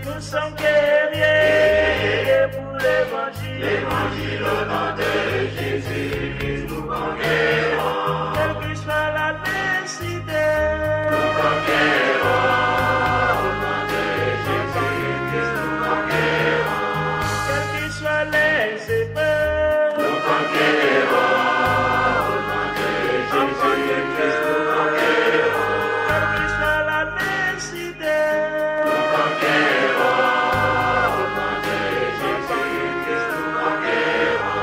Nous sommes guerriers pour l'évangile. L'évangile au nom de Jésus-Christ, nous conquérons. Quelle que soit la nécessité, Nous conquérons. Au nom de Jésus-Christ, nous conquérons. quelles que soient les épreuves, Nous conquérons. Au nom de Jésus-Christ, nous conquérons. quelle que soit la nécessité, Nous conquérons. Au nom de Jésus-Christ, nous conquérons.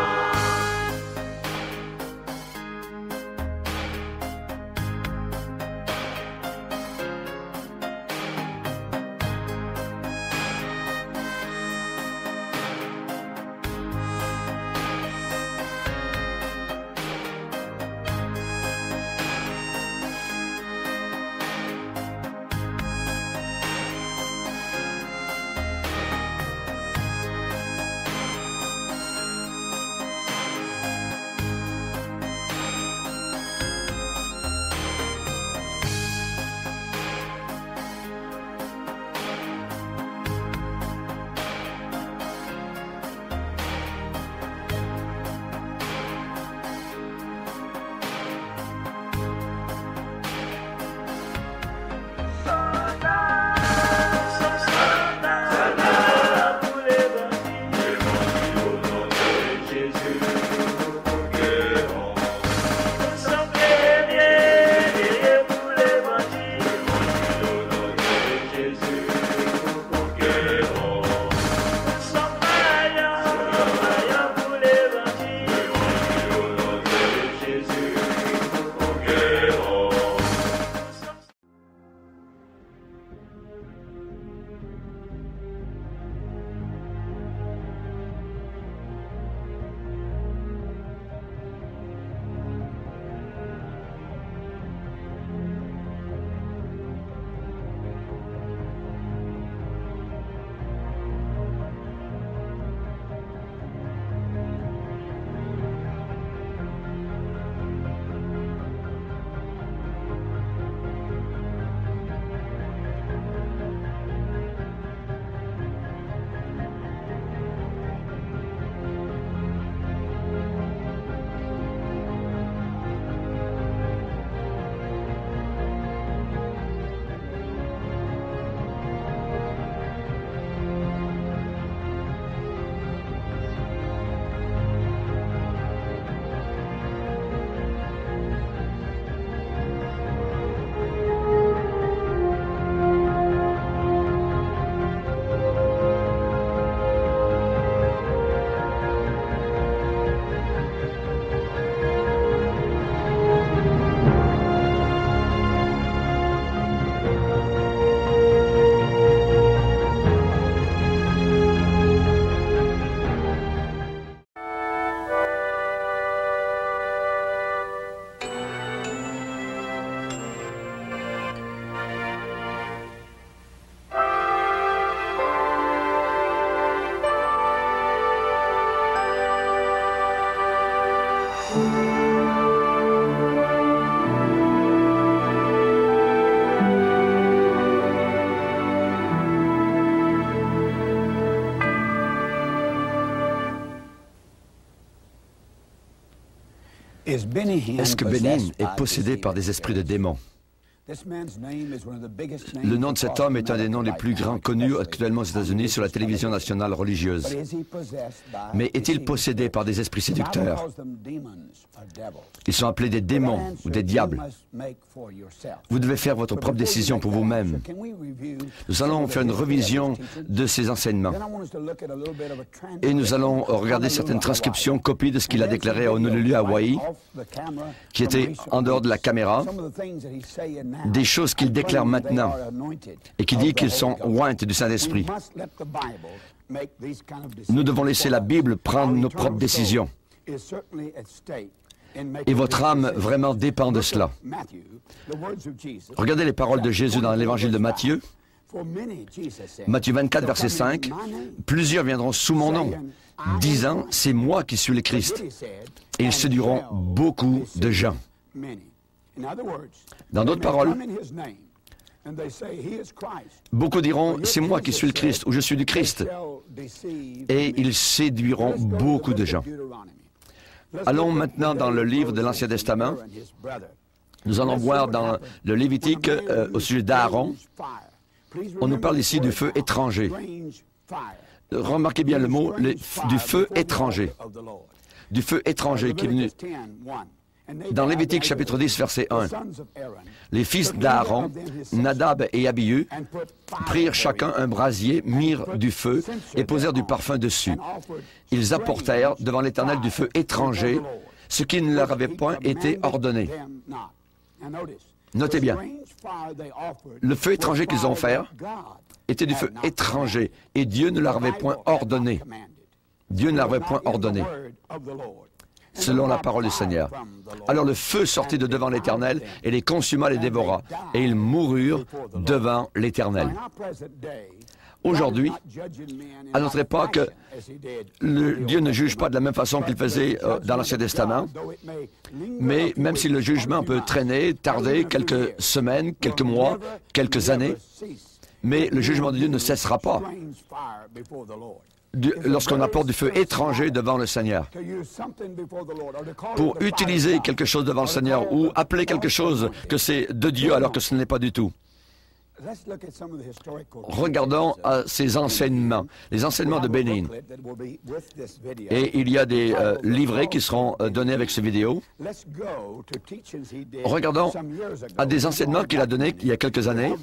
soldats pour l'évangile. L'évangile au nom de Jésus, nous conquérons. Nous sommes guerriers pour l'évangile. L'évangile au nom de Jésus, nous conquérons. Nous sommes vaillants pour l'évangile. L'évangile au nom de Jésus, nous conquérons. Est-ce que Benin est possédé par des esprits de démons? Le nom de cet homme est un des noms les plus grands connus actuellement aux États-Unis sur la télévision nationale religieuse. Mais est-il possédé par des esprits séducteurs? Ils sont appelés des démons ou des diables. Vous devez faire votre propre décision pour vous-même. Nous allons faire une revision de ces enseignements. Et nous allons regarder certaines transcriptions, copies de ce qu'il a déclaré à Honolulu, Hawaï, qui était en dehors de la caméra, des choses qu'il déclare maintenant et qui dit qu'ils sont oints du Saint-Esprit. Nous devons laisser la Bible prendre nos propres décisions. Et votre âme vraiment dépend de cela. Regardez les paroles de Jésus dans l'évangile de Matthieu. Matthieu 24, verset 5. « Plusieurs viendront sous mon nom, disant, c'est moi qui suis le Christ. Et ils séduiront beaucoup de gens. » Dans d'autres paroles, beaucoup diront, c'est moi qui suis le Christ, ou je suis du Christ. Et ils séduiront beaucoup de gens. Allons maintenant dans le livre de l'Ancien Testament. Nous allons voir dans le Lévitique, au sujet d'Aaron, on nous parle ici du feu étranger. Remarquez bien le mot, du feu étranger. Du feu étranger qui est venu. Dans Lévitique chapitre 10, verset 1, les fils d'Aaron, Nadab et Abihu, prirent chacun un brasier, mirent du feu et posèrent du parfum dessus. Ils apportèrent devant l'Éternel du feu étranger, ce qui ne leur avait point été ordonné. Notez bien, le feu étranger qu'ils ont fait était du feu étranger, et Dieu ne leur avait point ordonné. Dieu ne leur avait point ordonné, selon la parole du Seigneur. Alors le feu sortit de devant l'Éternel, et les consuma, les dévora, et ils moururent devant l'Éternel. Aujourd'hui, à notre époque, Dieu ne juge pas de la même façon qu'il faisait dans l'Ancien Testament, mais même si le jugement peut traîner, tarder quelques semaines, quelques mois, quelques années, mais le jugement de Dieu ne cessera pas lorsqu'on apporte du feu étranger devant le Seigneur. Pour utiliser quelque chose devant le Seigneur ou appeler quelque chose que c'est de Dieu alors que ce n'est pas du tout. Regardons ces enseignements, les enseignements de Bénin. Et il y a des livrets qui seront donnés avec ces vidéos. Regardons à des enseignements qu'il a donnés il y a quelques années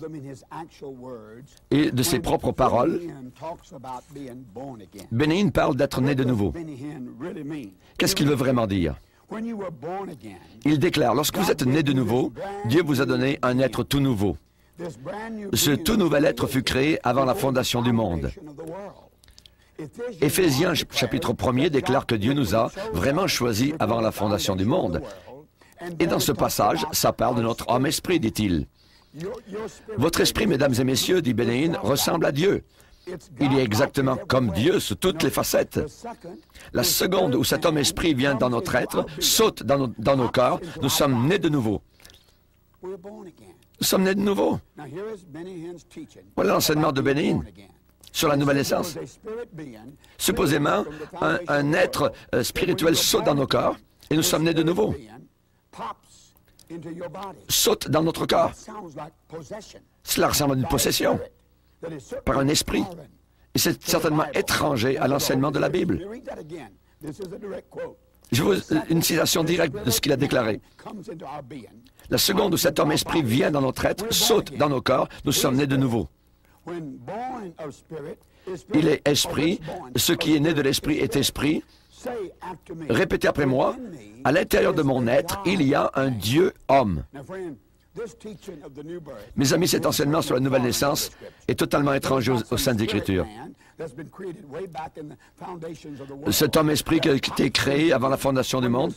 et de ses propres paroles. Bénin parle d'être né de nouveau. Qu'est-ce qu'il veut vraiment dire? Il déclare, lorsque vous êtes né de nouveau, Dieu vous a donné un être tout nouveau. Ce tout nouvel être fut créé avant la fondation du monde. Éphésiens chapitre 1er déclare que Dieu nous a vraiment choisis avant la fondation du monde. Et dans ce passage, ça parle de notre âme-esprit, dit-il. Votre esprit, mesdames et messieurs, dit Bénin, ressemble à Dieu. Il est exactement comme Dieu sous toutes les facettes. La seconde où cet homme-esprit vient dans notre être, saute dans nos corps, nous sommes nés de nouveau. Nous sommes nés de nouveau. Voilà l'enseignement de Bénin sur la nouvelle naissance. Supposément, un être spirituel saute dans nos corps et nous sommes nés de nouveau. Saute dans notre corps. Cela ressemble à une possession par un esprit. Et c'est certainement étranger à l'enseignement de la Bible. Je vous une citation directe de ce qu'il a déclaré. La seconde où cet homme-esprit vient dans notre être, saute dans nos corps, nous sommes nés de nouveau. Il est esprit, ce qui est né de l'esprit est esprit. Répétez après moi, à l'intérieur de mon être, il y a un Dieu homme. Mes amis, cet enseignement sur la nouvelle naissance est totalement étranger aux Saintes Écritures. Cet homme-esprit qui a été créé avant la fondation du monde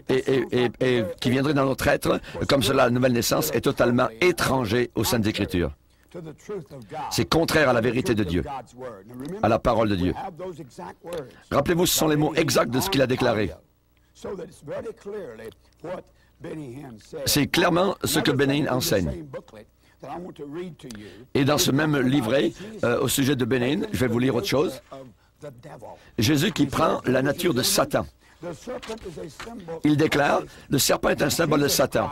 et qui viendrait dans notre être, comme cela, la nouvelle naissance, est totalement étranger aux Saintes Écritures. C'est contraire à la vérité de Dieu, à la parole de Dieu. Rappelez-vous, ce sont les mots exacts de ce qu'il a déclaré. C'est clairement ce que Bénin enseigne. Et dans ce même livret, au sujet de Bénin, je vais vous lire autre chose. Jésus qui prend la nature de Satan. Il déclare, le serpent est un symbole de Satan.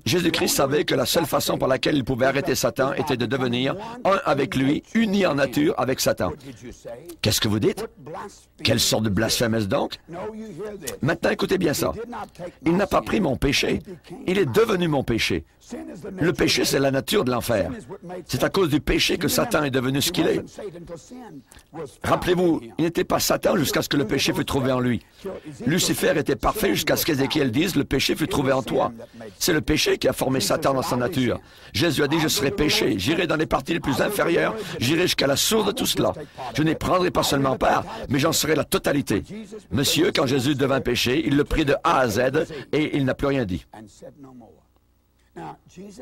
Jésus-Christ savait que la seule façon par laquelle il pouvait arrêter Satan était de devenir un avec lui, uni en nature avec Satan. Qu'est-ce que vous dites? Quelle sorte de blasphème est-ce donc? Maintenant, écoutez bien ça. Il n'a pas pris mon péché. Il est devenu mon péché. Le péché, c'est la nature de l'enfer. C'est à cause du péché que Satan est devenu ce qu'il est. Rappelez-vous, il n'était pas Satan jusqu'à ce que le péché fût trouvé en lui. Lucifer était parfait jusqu'à ce qu'Ézéchiel dise, le péché fut trouvé en toi. C'est le péché qui a formé Satan dans sa nature. Jésus a dit, je serai péché, j'irai dans les parties les plus inférieures, j'irai jusqu'à la source de tout cela. Je n'y prendrai pas seulement part, mais j'en serai la totalité. Monsieur, quand Jésus devint péché, il le prit de A à Z et il n'a plus rien dit.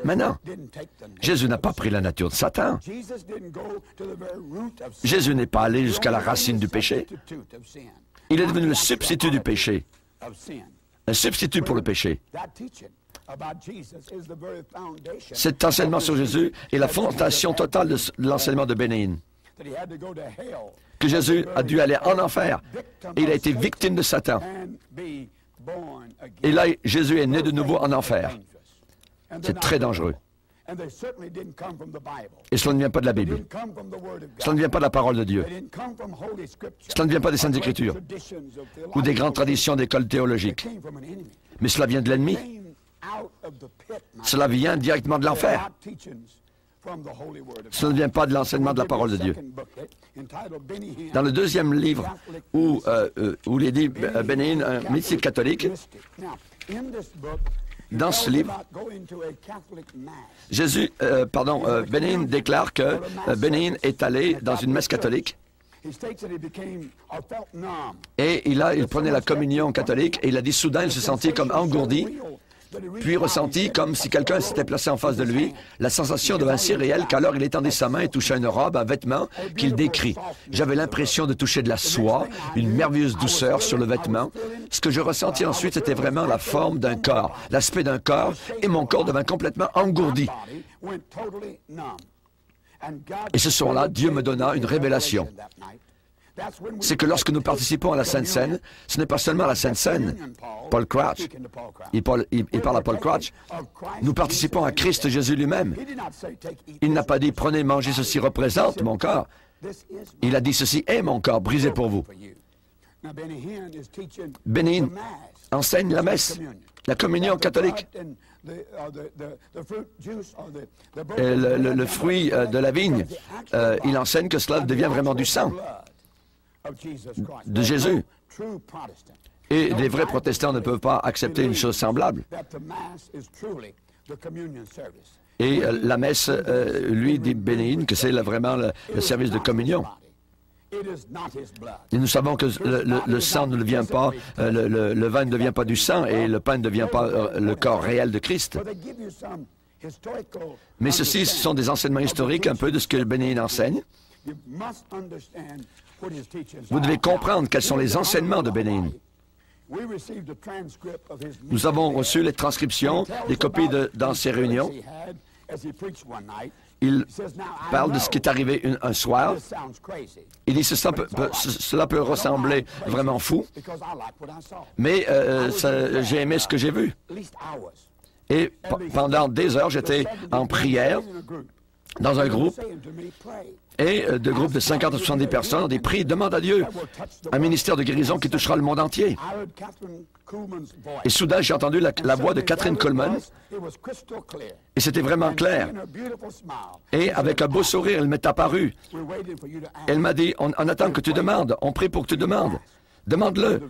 Maintenant, Jésus n'a pas pris la nature de Satan. Jésus n'est pas allé jusqu'à la racine du péché. Il est devenu le substitut du péché. un substitut pour le péché. Cet enseignement sur Jésus est la fondation totale de l'enseignement de Bénin. Que Jésus a dû aller en enfer et il a été victime de Satan. Et là, Jésus est né de nouveau en enfer. C'est très dangereux. Et cela ne vient pas de la Bible. Cela ne vient pas de la parole de Dieu. Cela ne vient pas des Saintes Écritures ou des grandes traditions d'écoles théologiques. Mais cela vient de l'ennemi. Cela vient directement de l'enfer. Cela ne vient pas de l'enseignement de la parole de Dieu. Dans le deuxième livre où il est dit Bénin, un mystique catholique, dans ce livre, Bénin déclare que Bénin est allé dans une messe catholique et il prenait la communion catholique et il a dit soudain il se sentit comme engourdi, puis ressentit comme si quelqu'un s'était placé en face de lui. La sensation devint si réelle qu'alors il étendit sa main et toucha une robe, un vêtement qu'il décrit. J'avais l'impression de toucher de la soie, une merveilleuse douceur sur le vêtement. Ce que je ressentis ensuite, c'était vraiment la forme d'un corps, l'aspect d'un corps, et mon corps devint complètement engourdi. Et ce soir-là, Dieu me donna une révélation. C'est que lorsque nous participons à la Sainte Seine, ce n'est pas seulement la Sainte Seine. Paul Crouch, il parle à Paul Crouch. Nous participons à Christ Jésus lui-même. Il n'a pas dit, prenez, mangez, ceci représente mon corps. Il a dit, ceci est mon corps, brisé pour vous. Bénin enseigne la messe, la communion catholique. Le fruit de la vigne, il enseigne que cela devient vraiment du sang de Jésus. Et les vrais protestants ne peuvent pas accepter une chose semblable. Et la messe, lui, dit Bénin, que c'est vraiment le service de communion. Et nous savons que le sang ne devient pas, le vin ne devient pas du sang et le pain ne devient pas le corps réel de Christ. Mais ceci, ce sont des enseignements historiques un peu de ce que Bénin enseigne. Vous devez comprendre quels sont les enseignements de Bénin. Nous avons reçu les transcriptions, les copies dans ces réunions. Il parle de ce qui est arrivé un soir. Il dit cela peut ressembler vraiment fou, mais j'ai aimé ce que j'ai vu. Et pendant des heures, j'étais en prière dans un groupe, et de groupes de 50 à 70 personnes ont des prières, demandent à Dieu un ministère de guérison qui touchera le monde entier. Et soudain, j'ai entendu la voix de Catherine Coleman, et c'était vraiment clair. Et avec un beau sourire, elle m'est apparue. Elle m'a dit, on attend que tu demandes, on prie pour que tu demandes. Demande-le,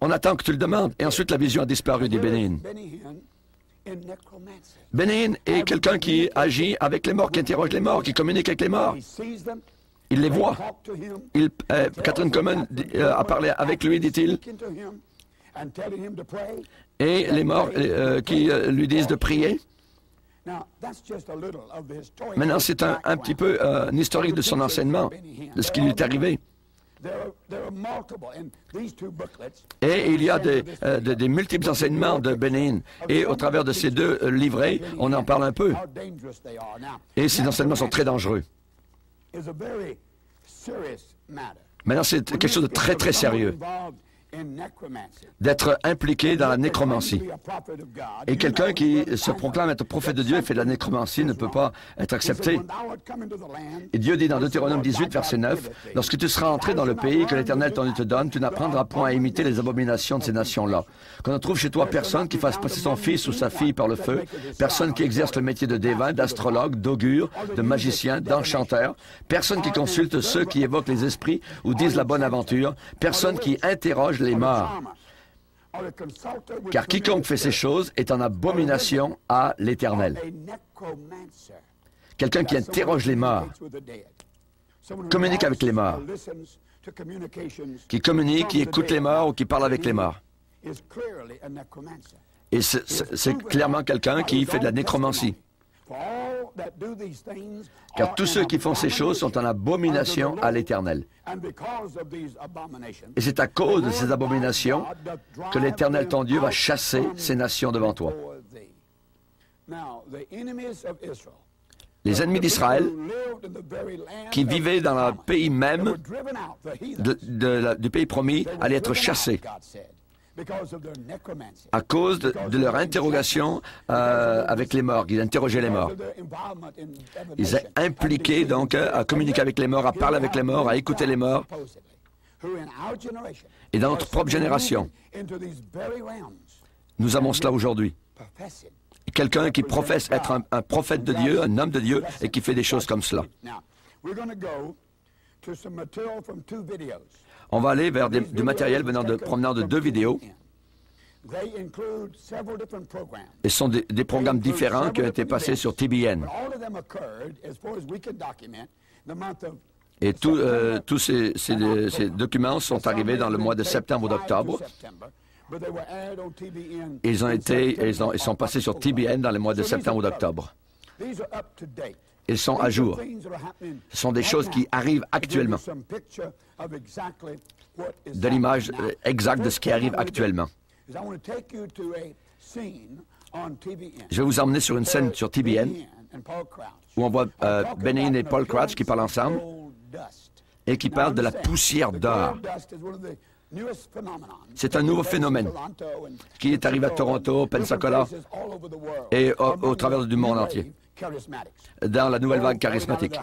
on attend que tu le demandes. Et ensuite, la vision a disparu des Bénin. Bénin est quelqu'un qui agit avec les morts, qui interroge les morts, qui communique avec les morts. Il les voit. Catherine Coleman a parlé avec lui, dit-il. Et les morts qui lui disent de prier. Maintenant, c'est un petit peu un historique de son enseignement, de ce qui lui est arrivé. Et il y a des multiples enseignements de Bénin. Et au travers de ces deux livrets, on en parle un peu. Et ces enseignements sont très dangereux. Maintenant, c'est quelque chose de très, très sérieux d'être impliqué dans la nécromancie. Et quelqu'un qui se proclame être prophète de Dieu et fait de la nécromancie ne peut pas être accepté. Et Dieu dit dans Deutéronome 18, verset 9, « Lorsque tu seras entré dans le pays que l'Éternel ton Dieu te donne, tu n'apprendras point à imiter les abominations de ces nations-là. Qu'on ne trouve chez toi personne qui fasse passer son fils ou sa fille par le feu, personne qui exerce le métier de devin, d'astrologue, d'augure, de magicien, d'enchanteur, personne qui consulte ceux qui évoquent les esprits ou disent la bonne aventure, personne qui interroge les morts. Car quiconque fait ces choses est en abomination à l'Éternel. » Quelqu'un qui interroge les morts, communique avec les morts, qui communique, qui écoute les morts ou qui parle avec les morts. Et c'est clairement quelqu'un qui fait de la nécromancie. Car tous ceux qui font ces choses sont en abomination à l'Éternel. Et c'est à cause de ces abominations que l'Éternel, ton Dieu, va chasser ces nations devant toi. Les ennemis d'Israël, qui vivaient dans le pays même du pays promis, allaient être chassés à cause de leur interrogation avec les morts. Ils interrogeaient les morts. Ils étaient impliqués donc à communiquer avec les morts, à parler avec les morts, à écouter les morts. Et dans notre propre génération, nous avons cela aujourd'hui. Quelqu'un qui professe être un prophète de Dieu, un homme de Dieu, et qui fait des choses comme cela. On va aller vers du matériel provenant de 2 vidéos. Et ce sont des programmes différents qui ont été passés sur TBN. Et tous ces documents sont arrivés dans le mois de septembre ou d'octobre. Ils sont passés sur TBN dans les mois de septembre ou d'octobre. Ils sont à jour. Ce sont des choses qui arrivent actuellement. De l'image exacte de ce qui arrive actuellement. Je vais vous emmener sur une scène sur TBN où on voit Benny Hinn et Paul Crouch qui parlent ensemble et qui parlent de la poussière d'or. C'est un nouveau phénomène qui est arrivé à Toronto, Pensacola et au travers du monde entier, dans la nouvelle vague charismatique.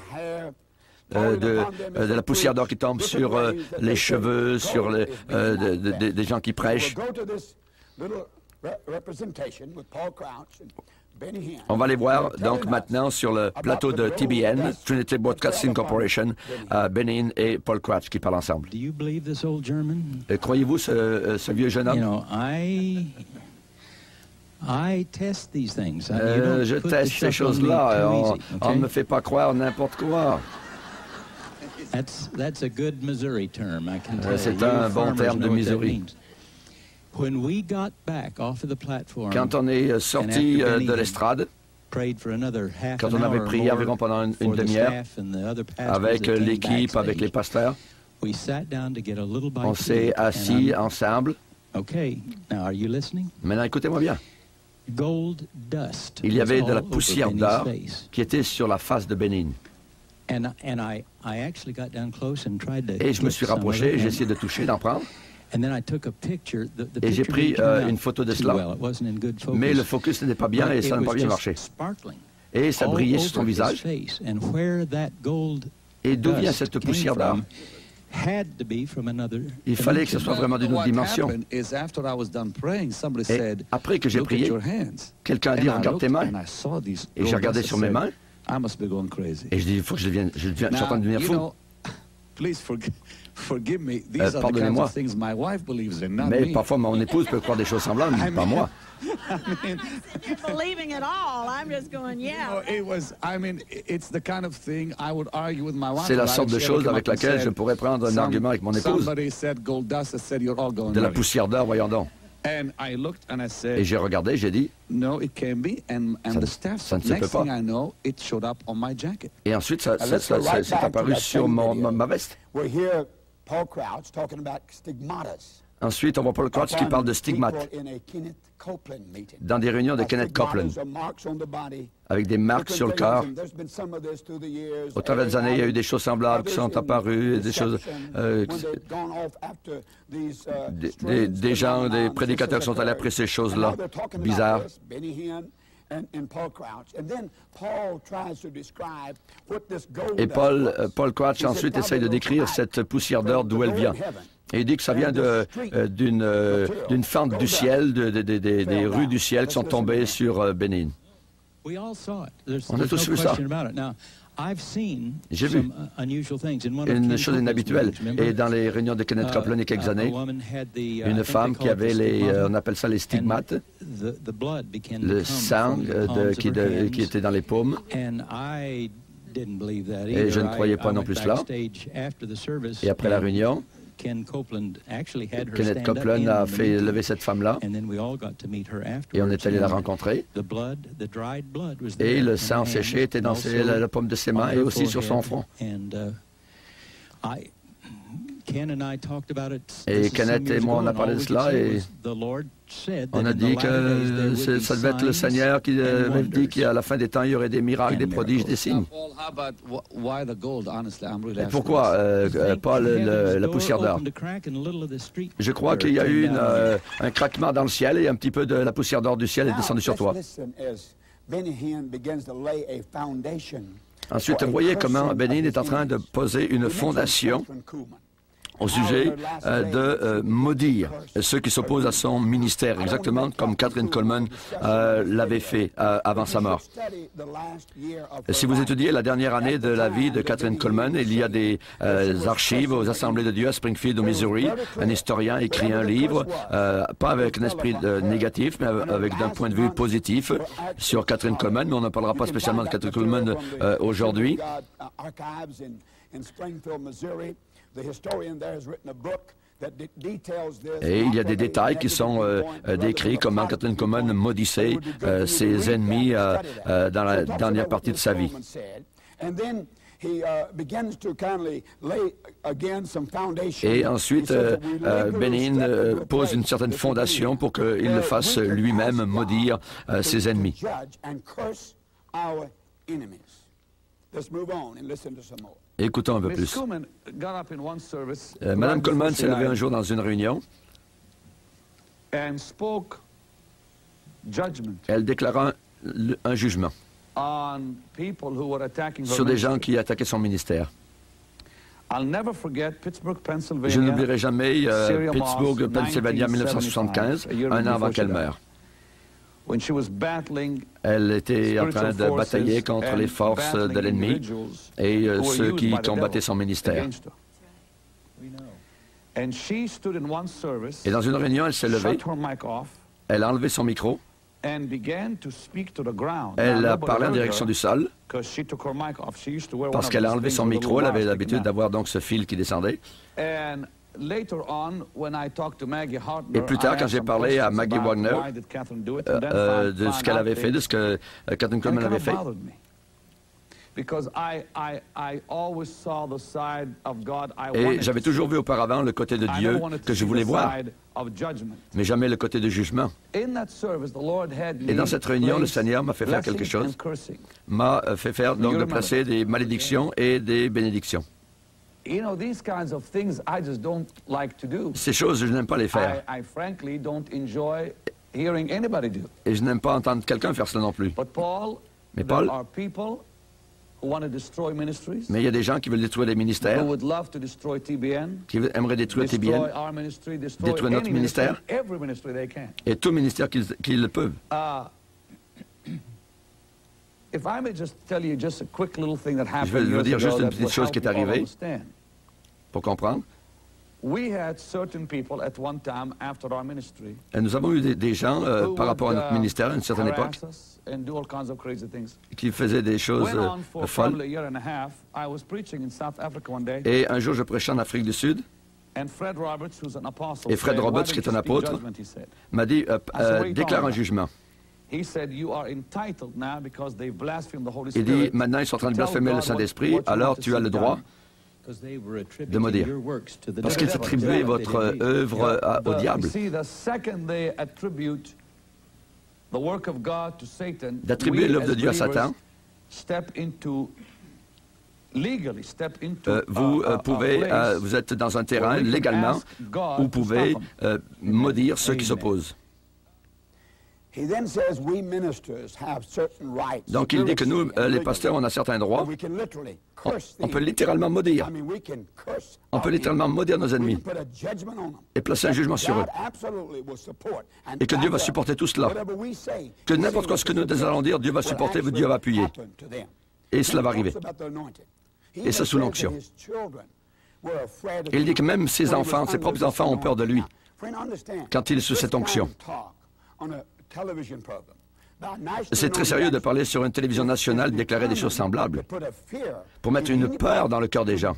De la poussière d'or qui tombe sur les cheveux, sur des gens qui prêchent. On va les voir donc maintenant sur le plateau de TBN, Trinity Broadcasting Corporation, Benny Hinn et Paul Crouch qui parlent ensemble. Croyez-vous ce vieux jeune homme? Je teste ces choses-là. On ne me fait pas croire n'importe quoi. C'est un bon terme de Missouri. Quand on est sorti de l'estrade, quand on avait prié environ pendant une demi-heure avec l'équipe, avec les pasteurs, on s'est assis ensemble. Maintenant, écoutez-moi bien. Il y avait de la poussière d'or qui était sur la face de Benny Hinn. Et je me suis rapproché, j'ai essayé de toucher, d'en prendre. Et j'ai pris une photo de cela. Mais le focus n'était pas bien et ça n'a pas bien marché. Et ça brillait sur son visage. Et d'où vient cette poussière d'or? Il fallait que ce soit vraiment d'une autre dimension. Et après que j'ai prié, quelqu'un a dit « Regarde tes mains ». Et j'ai regardé sur mes mains. Et je dis, il faut que je suis en train de devenir fou. Pardonnez-moi, mais parfois mon épouse peut croire des choses semblables, mais pas moi. C'est la sorte de chose avec laquelle je pourrais prendre un argument avec mon épouse. De la poussière d'or, voyons donc. Et j'ai regardé, j'ai dit, ça ne se peut pas. Et ensuite, c'est apparu sur ma veste. Ensuite, on voit Paul Crouch qui parle de stigmates dans des réunions de Kenneth Copeland, avec des marques sur le corps. Au travers des années, il y a eu des choses semblables qui sont apparues, des choses, des gens, des prédicateurs qui sont allés après ces choses-là, bizarres. Et Paul Crouch ensuite essaye de décrire cette poussière d'or, d'où elle vient. Et il dit que ça vient d'une fente du ciel, des rues du ciel qui sont tombées sur Benny Hinn. On a tous vu ça. J'ai vu une chose inhabituelle. Et dans les réunions de Kenneth Copeland il y a quelques années, une femme qui avait on appelle ça les stigmates, le sang qui était dans les paumes. Et je ne croyais pas non plus cela. Et après la réunion, Kenneth Copeland a fait lever cette femme-là et on est allé la rencontrer. Et le sang séché était dans la paume de ses mains et aussi sur son front. Et Kenneth et moi, on a parlé de cela et on a dit que ça devait être le Seigneur qui avait dit qu'à la fin des temps, il y aurait des miracles, des prodiges, des signes. Et pourquoi pas la poussière d'or? Je crois qu'il y a eu un craquement dans le ciel et un petit peu de la poussière d'or du ciel est descendue sur toi. Ensuite, vous voyez comment Benny est en train de poser une fondation au sujet de maudire ceux qui s'opposent à son ministère, exactement comme Kathryn Kuhlman l'avait fait avant sa mort. Si vous étudiez la dernière année de la vie de Kathryn Kuhlman, il y a des archives aux Assemblées de Dieu à Springfield, au Missouri. Un historien écrit un livre, pas avec un esprit négatif, mais avec d'un point de vue positif sur Kathryn Kuhlman, mais on ne parlera pas spécialement de Kathryn Kuhlman aujourd'hui. Et il y a des détails qui sont décrits, comment Kathryn Kuhlman maudissait ses ennemis dans la dernière partie de sa vie. Et ensuite, Benin pose une certaine fondation pour qu'il le fasse lui-même maudire ses ennemis. Écoutons un peu plus. Madame Kuhlman s'est levée un jour dans une réunion. Elle déclara un jugement sur des gens qui attaquaient son ministère. Je n'oublierai jamais Pittsburgh, Pennsylvanie, en 1975, un an avant qu'elle meure. Elle était en train de batailler contre les forces de l'ennemi et ceux qui combattaient son ministère. Et dans une réunion, elle s'est levée, elle a enlevé son micro, elle a parlé en direction du sol, parce qu'elle a enlevé son micro, elle avait l'habitude d'avoir donc ce fil qui descendait. Et plus tard, quand j'ai parlé à Maggie Wagner de ce qu'elle avait fait, de ce que Kathryn Kuhlman avait fait, et j'avais toujours vu auparavant le côté de Dieu que je voulais voir, mais jamais le côté de jugement. Et dans cette réunion, le Seigneur m'a fait faire quelque chose, m'a fait faire donc de placer des malédictions et des bénédictions. Ces choses, je n'aime pas les faire. Et je n'aime pas entendre quelqu'un faire cela non plus. Mais Paul, mais il y a des gens qui veulent détruire les ministères, qui aimeraient détruire TBN, détruire notre ministère, et tout ministère qu'ils peuvent. Je vais vous dire juste une petite chose qui est arrivée pour comprendre. Nous avons eu des gens par rapport à notre ministère à une certaine époque qui faisaient des choses folles. Et un jour, je prêchais en Afrique du Sud. Et Fred Roberts, qui est un apôtre, m'a dit déclare un jugement. Il dit, maintenant ils sont en train de blasphémer le Saint-Esprit, alors tu as le droit de maudire. Parce qu'ils attribuaient votre œuvre au diable. D'attribuer l'œuvre de Dieu à Satan, vous êtes dans un terrain légalement où vous pouvez maudire ceux qui s'opposent. Donc il dit que nous, les pasteurs, on a certains droits. On peut littéralement maudire. On peut littéralement maudire nos ennemis et placer un jugement sur eux. Et que Dieu va supporter tout cela. Que n'importe quoi ce que nous allons dire, Dieu va supporter, Dieu va appuyer. Et cela va arriver. Et c'est sous l'onction. Il dit que même ses enfants, ses propres enfants ont peur de lui quand il est sous cette onction. C'est très sérieux de parler sur une télévision nationale, de déclarer des choses semblables, pour mettre une peur dans le cœur des gens.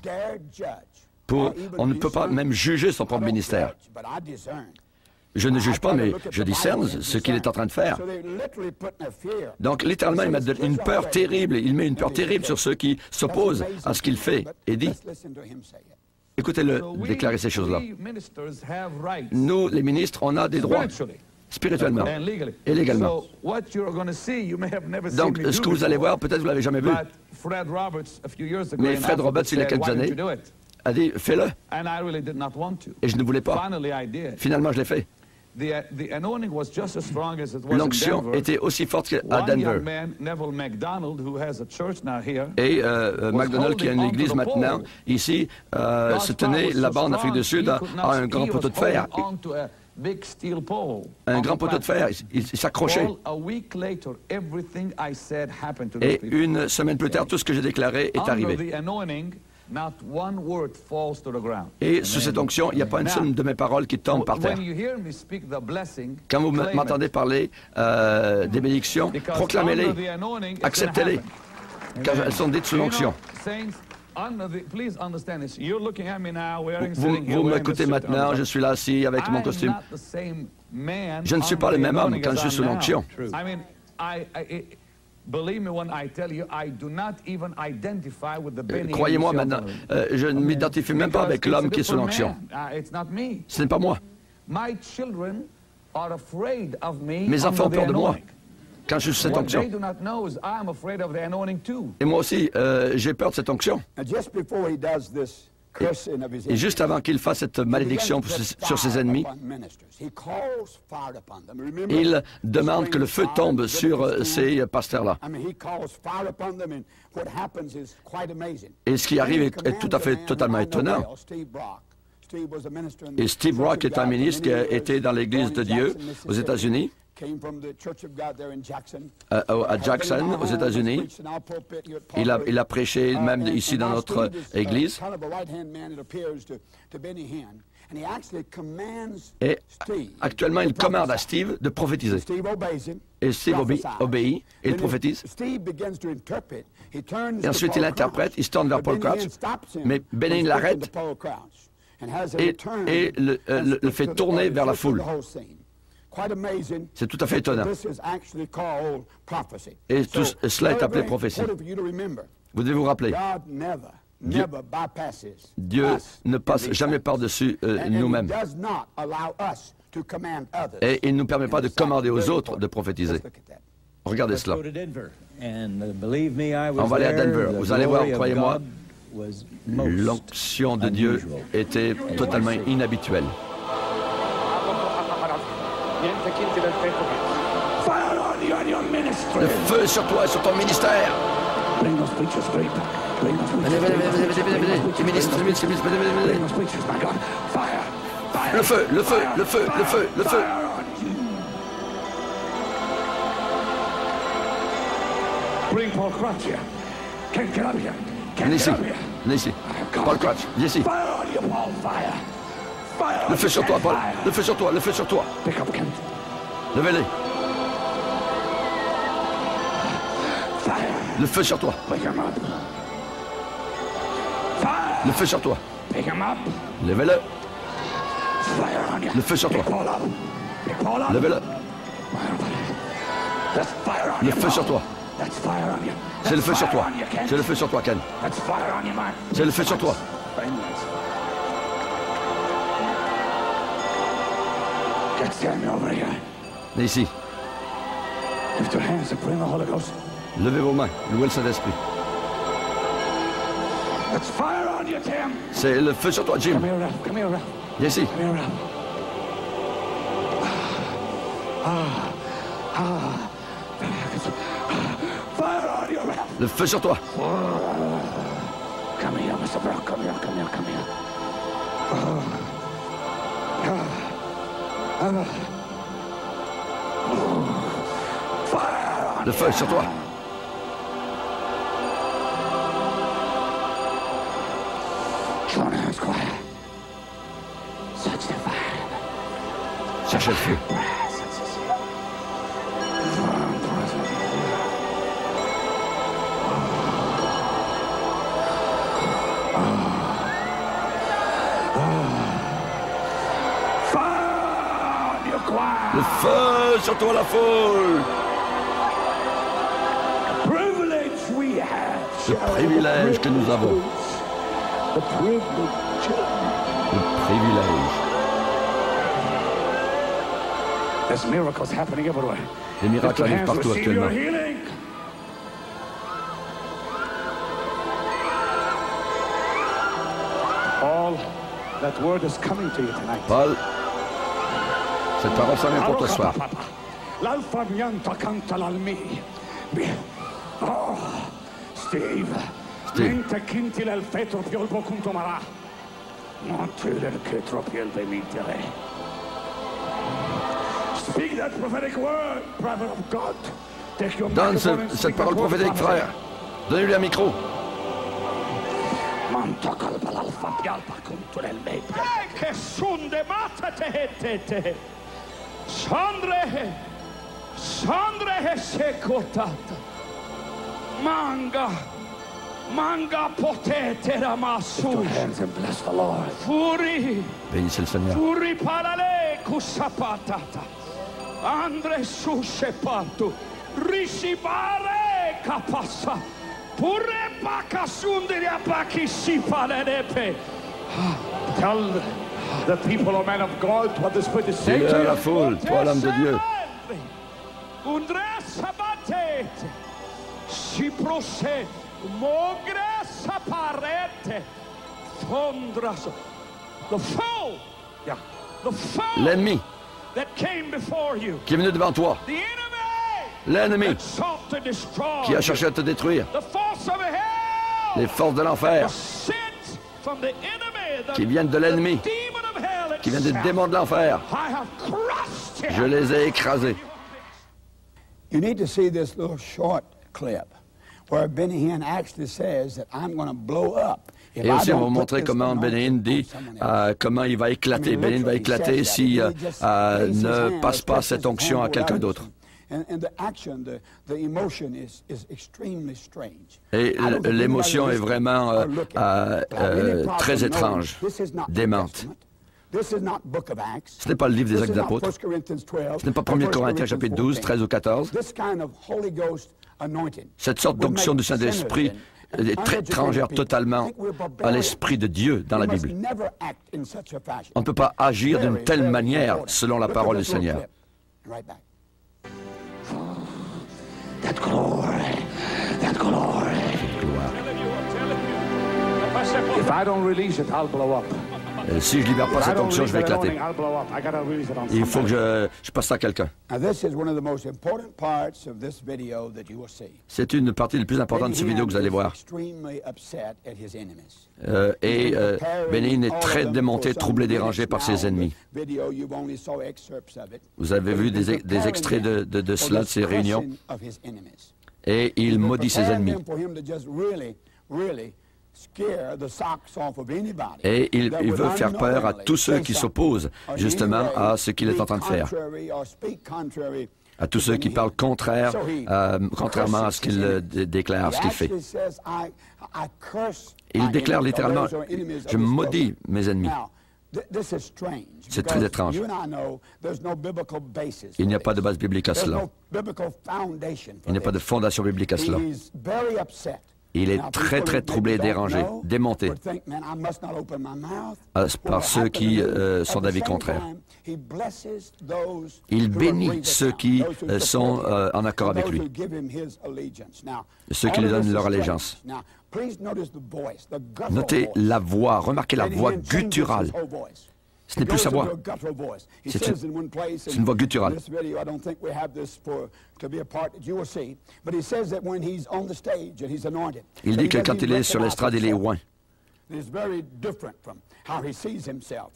On ne peut pas même juger son propre ministère. Je ne juge pas, mais je discerne ce qu'il est en train de faire. Donc, littéralement, il met une peur terrible. Il met une peur terrible sur ceux qui s'opposent à ce qu'il fait et dit. Écoutez-le déclarer ces choses-là. Nous, les ministres, on a des droits spirituellement et légalement. Donc, ce que vous allez voir, peut-être vous ne l'avez jamais vu. Mais Fred Roberts, il y a quelques années, a dit, fais-le. Et je ne voulais pas. Finalement, je l'ai fait. L'onction était aussi forte qu'à Denver. Et McDonald, qui a une église maintenant, ici, se tenait là-bas en Afrique du Sud à un grand poteau de fer. Un grand poteau de fer, il s'accrochait. Et une semaine plus tard, tout ce que j'ai déclaré est arrivé. Et sous cette onction, il n'y a pas une seule de mes paroles qui tombe par terre. Quand vous m'entendez parler des bénédictions, proclamez-les, acceptez-les, car elles sont dites sous l'onction. Vous m'écoutez maintenant, je suis là assis avec mon costume. Je ne suis pas le même homme quand je suis sous l'onction. Croyez-moi maintenant, je ne m'identifie même pas avec l'homme qui est sous l'onction. Ce n'est pas moi. Mes enfants ont peur de moi quand je suis sous cette onction. Et moi aussi, j'ai peur de cette onction. Et juste avant qu'il fasse cette malédiction sur ses ennemis, il demande que le feu tombe sur ces pasteurs-là. Et ce qui arrive est tout à fait totalement étonnant. Et Steve Brock est un ministre qui a été dans l'Église de Dieu aux États-Unis, à Jackson, aux États-Unis. Il a prêché même ici dans notre Église. Et actuellement, il commande à Steve de prophétiser. Et Steve obéit et il prophétise. Et ensuite, il interprète, il se tourne vers Paul Crouch, mais Benny l'arrête et le fait tourner vers la foule. C'est tout à fait étonnant. Et tout cela est appelé prophétie. Vous devez vous rappeler, Dieu ne passe jamais par-dessus nous-mêmes. Et il ne nous permet pas de commander aux autres de prophétiser. Regardez cela. On va aller à Denver. Vous allez voir, croyez-moi, l'onction de Dieu était totalement inhabituelle. Le feu sur toi et sur ton ministère. Venez, les ministres, le feu, le feu, le feu, le feu, le feu. Venez ici, venez ici. Paul Crouch, viens ici. Le feu sur toi, Paul. Le feu sur toi, le feu sur toi. Levez-les. Le feu sur toi. Le feu sur toi. Levez-le. Le feu sur toi. Levez-le. Le feu sur toi. C'est le feu sur toi. C'est le feu sur toi, Ken. C'est le feu sur toi. Venez ici. Levez vos mains, louez le Saint-Esprit. C'est le feu sur toi, Jim. Viens ici. Le feu sur toi. Le feu sur toi. Cherchez le feu. feu sur toi la foule. Le privilège que nous avons. Le privilège. Les miracles arrivent partout actuellement. Paul, cette parole s'en vient pour toi ce soir. Steve. Donne cette parole prophétique, frère. Donnez-lui un micro. Manga potete ramasu. Furi. Bénissez le Seigneur. Furi parale kusapatata. Andre susepatu. Risibare kapasa. Pure pakasundiri apaki sipalenepe. Tell the people, O man of God, what the Spirit is saying to you. La foule, toi l'homme de Dieu. Undre sabatete. Si procede. Mogre saparete. Fondras. The foe. Yeah. The foe. L'ennemi That came before you. qui est venu devant toi. The enemy. L'ennemi That sought to destroy. qui a cherché à te détruire. The force of hell. Les forces de l'enfer Sent from the enemy. qui viennent de l'ennemi, Demon of hell qui viennent des itself. démons de l'enfer. I have crushed him. Je les ai écrasés. You need to see this little short clip where Benny Hinn actually says that I'm going to blow up. Et aussi, on va vous montrer comment Benny Hinn dit comment il va éclater. Benny Hinn va éclater s'il ne passe pas cette onction à quelqu'un d'autre. Et l'émotion est vraiment très étrange, démente. Ce n'est pas le livre des Actes des Apôtres. Ce n'est pas 1 Corinthiens chapitre 12, 13 ou 14. Cette sorte d'onction du Saint-Esprit est très étrangère totalement à l'Esprit de Dieu dans la Bible. On ne peut pas agir d'une telle manière selon la parole du Seigneur. That glory, that glory. If I don't release it, I'll blow up. Si je ne libère pas cette onction, je vais éclater. Il faut que je passe ça à quelqu'un. C'est une partie la plus importante de cette vidéo que vous allez voir. Benny Hinn est très démonté, troublé, dérangé par ses ennemis. Vous avez vu des extraits de cela, de ces réunions. Et il maudit ses ennemis. Et il veut faire peur à tous ceux qui s'opposent justement à ce qu'il est en train de faire. À tous ceux qui parlent contrairement à ce qu'il déclare, ce qu'il fait. Il déclare littéralement, je maudis mes ennemis. C'est très étrange. Il n'y a pas de base biblique à cela. Il n'y a pas de fondation biblique à cela. Il est très, très troublé, dérangé, démonté par ceux qui sont d'avis contraire. Il bénit ceux qui sont en accord avec lui, ceux qui lui donnent leur allégeance. Notez la voix, remarquez la voix gutturale. Ce n'est plus sa voix. C'est une voix gutturale. Il dit que quand il est sur l'estrade, il est oint.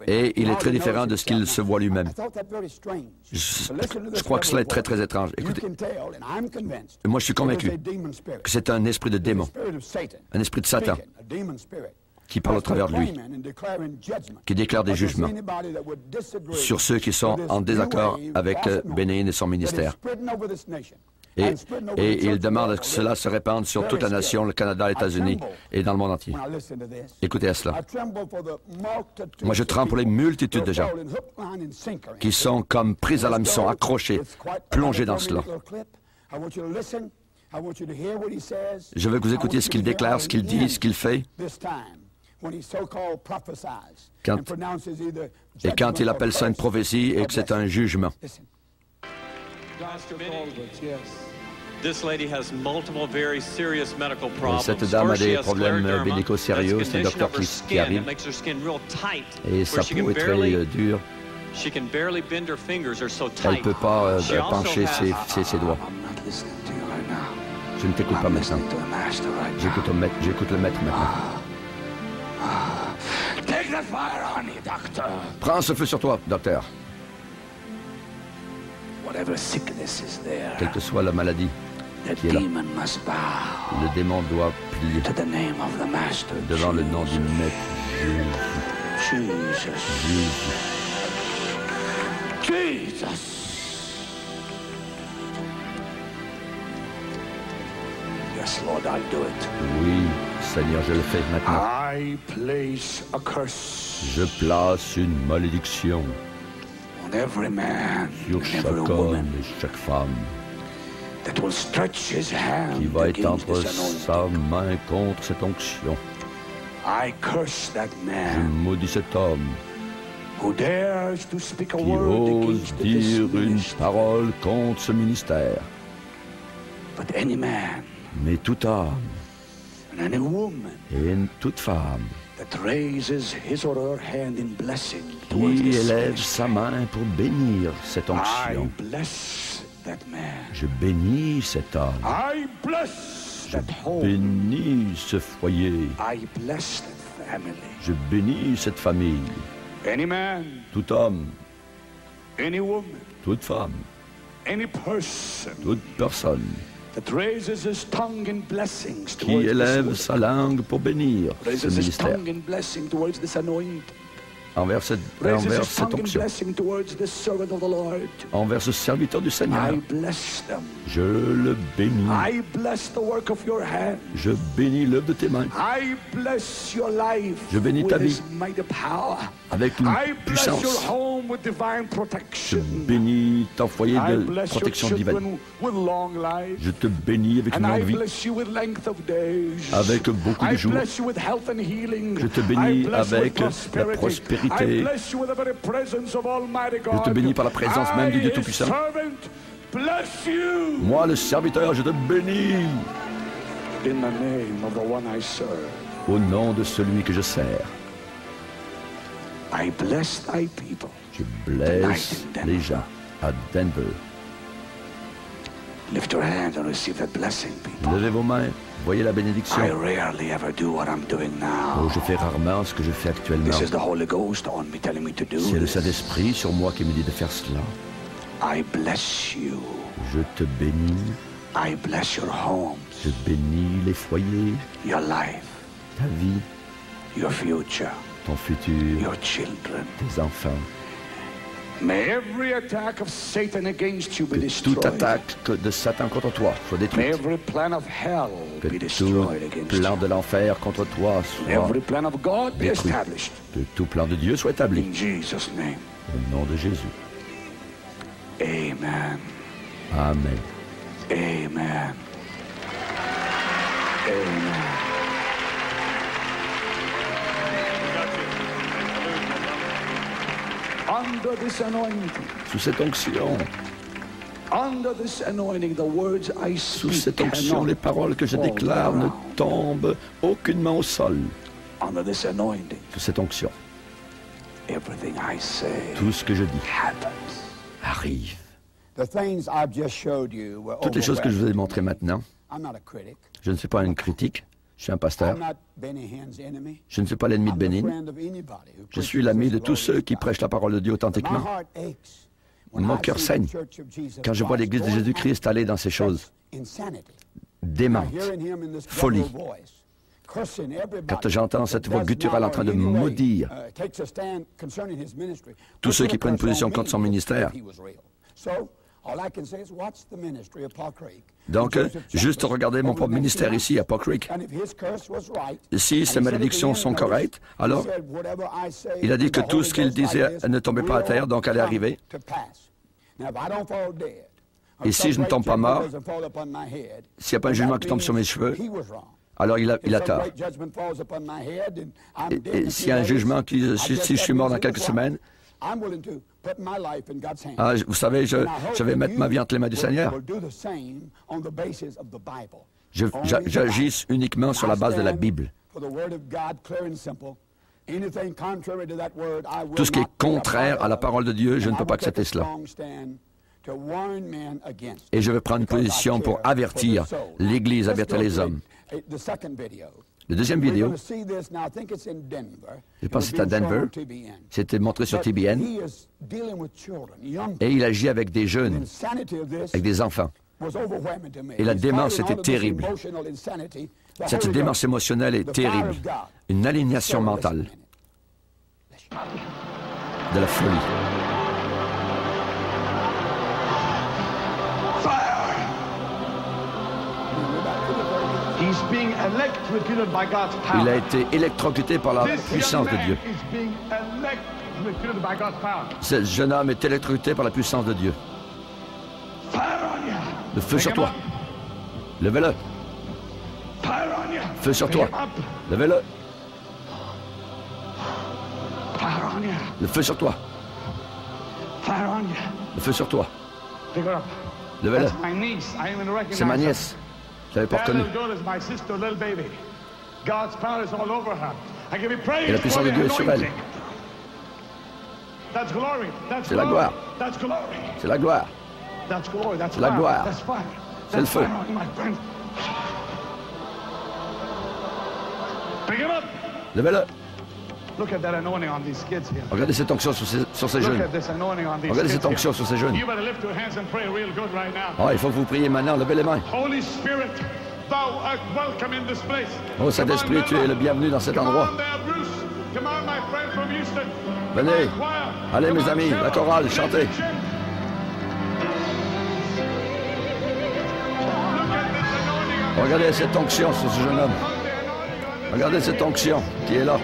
Et il est très différent de ce qu'il se voit lui-même. Je crois que cela est très, très étrange. Écoutez, moi je suis convaincu que c'est un esprit de démon, un esprit de Satan, qui parle au travers de lui, qui déclare des jugements sur ceux qui sont en désaccord avec Benny Hinn et son ministère. Et il demande à ce que cela se répande sur toute la nation, le Canada, les États-Unis et dans le monde entier. Écoutez à cela. Moi, je tremble pour les multitudes de gens qui sont comme pris à l'hameçon, accrochés, plongés dans cela. Je veux que vous écoutiez ce qu'il déclare, ce qu'il dit, ce qu'il fait. Quand il appelle ça une prophétie et que c'est un jugement. Cette dame a des problèmes médicaux sérieux, c'est un docteur qui arrive et sa peau est très dure. Elle ne peut pas pencher ses doigts. Je ne t'écoute pas maintenant. J'écoute le maître maintenant. Prends ce feu sur toi, docteur. Quelle que soit la maladie qui est là, le démon doit plier devant le nom du maître Jésus. Yes, Lord, I'll do it. Oui, Seigneur, je le fais maintenant. I place a curse Je place une malédiction on every man sur and chaque every homme woman et chaque femme that will stretch his hand qui va against étendre this anointing. sa main contre cette onction. I curse that Je man maudis cet homme who dares to speak a qui word ose against this dire une ministry. parole contre ce ministère. But any man Mais tout homme and any woman et toute femme that raises his or her hand in blessing towards qui this élève ministry, sa main pour bénir cette I onction. bless that man. Je bénis cet homme. I bless Je that home. bénis ce foyer. I bless that family. Je bénis cette famille. Any man, Tout homme, any woman, toute femme, any person toute personne that raises his tongue in blessings qui towards élève this sa langue pour bénir ce raises his ministère tongue in blessing towards this anointing. envers cette Raises his onction, tongue in blessing towards this servant of the Lord. envers ce serviteur du Seigneur. I bless them. Je le bénis. I bless the work of your hand. Je bénis l'œuvre de tes mains I bless your life Je bénis With ta his vie mighty power. avec une I bless your puissance. home with divine Je protection. bénis ton foyer I de bless your protection divine. children with long life. Je te bénis avec une And I longue vie, bless you with length of days. avec beaucoup de I jours. bless you with health and healing. Je te I bénis bless you avec with la prosperity. prospérité. I bless you with the very presence of Almighty God. te bénis par la présence même du Dieu I, his Tout-Puissant. servant, bless you Moi, le serviteur, je te bénis in the name of the one I serve. au nom de celui que je sers. I bless thy people. Je blesse les gens à Denver. Lift your hands and receive that blessing, people. Levez vos mains, voyez la I bénédiction. rarely ever do what I'm doing now. Oh, je fais rarement ce que je fais actuellement. This is the Holy Ghost on me telling me to do C'est le this. Saint-Esprit sur moi qui me dit de faire cela. I bless you. Je te bénis, I bless your homes, je bénis les foyers, your life, ta vie, your future, ton futur, your children. tes enfants. May every attack of Satan against you be Que destroyed. toute attaque de Satan contre toi soit May détruite. every plan of hell Que be tout destroyed against plan you. de l'enfer contre toi soit Every plan of God be détruit. established. Que tout plan de Dieu soit établi. In Jesus' name. Au nom de Jésus. Amen. Amen. Amen. Amen. Under this anointing, Sous cette onction, under this anointing, the words I sous speak cette onction, les paroles que je déclare ne tombent aucunement au sol. Under this anointing, Sous cette onction, everything I say tout ce que je dis happens. arrive. The things I've just showed you were Toutes les choses que je vous ai montrées maintenant, I'm not a critic. je ne suis pas une critique, je suis un pasteur. I'm not Benny Hinn's enemy. Je ne suis pas l'ennemi de I'm the Bénin. friend of anybody who Je preaches suis l'ami de the tous word ceux of qui God. prêchent la parole de Dieu My authentiquement. heart aches when Mon I cœur see saigne the Church of Jesus quand je vois Christ l'Église de going Jésus-Christ aller dans ces choses after insanity. démentes, Hearing him in this folie. guttural voice, cursing everybody Quand j'entends cette voix that does gutturale en not train de in any way, maudire takes a stand concerning his ministry, tous ceux put qui a prennent curse on position me contre son if ministère. he was real. So, Donc, juste regardez mon propre ministère ici à Paul Creek. Si ces malédictions sont correctes, alors il a dit que tout ce qu'il disait ne tombait pas à terre, donc allait arriver. Et si je ne tombe pas mort, s'il n'y a pas un jugement qui tombe sur mes cheveux, alors il a tort. Et s'il y a un jugement si je suis mort dans quelques semaines, vous savez, je vais mettre ma vie entre les mains du Seigneur. J'agis uniquement sur la base de la Bible. Tout ce qui est contraire à la parole de Dieu, je ne peux pas accepter cela. Et je vais prendre une position pour avertir l'Église, avertir les hommes. La deuxième vidéo, je pense que c'est à Denver, c'était montré sur TBN, et il agit avec des jeunes, avec des enfants. Et la démence était terrible. Cette démence émotionnelle est terrible. Une aliénation mentale. De la folie. Il a été électrocuté par la puissance de Dieu. Ce jeune homme est électrocuté par la puissance de Dieu. Le feu sur toi. Levez-le. Feu sur toi. Levez-le. Le feu sur toi. Le feu sur toi. Levez-le. C'est ma nièce. Je l'avais pas reconnu. Et la puissance de Dieu est sur elle. C'est la gloire. C'est la gloire. C'est la gloire. C'est le feu. Levez-le. Regardez cette onction sur ces jeunes. Regardez cette onction sur ces jeunes. Oh, il faut que vous priez maintenant. Levez les mains. Oh, Saint-Esprit, tu es le bienvenu dans cet endroit. Venez. Allez, mes amis, la chorale, chantez. Regardez cette onction sur ce jeune homme. Regardez cette onction qui est là.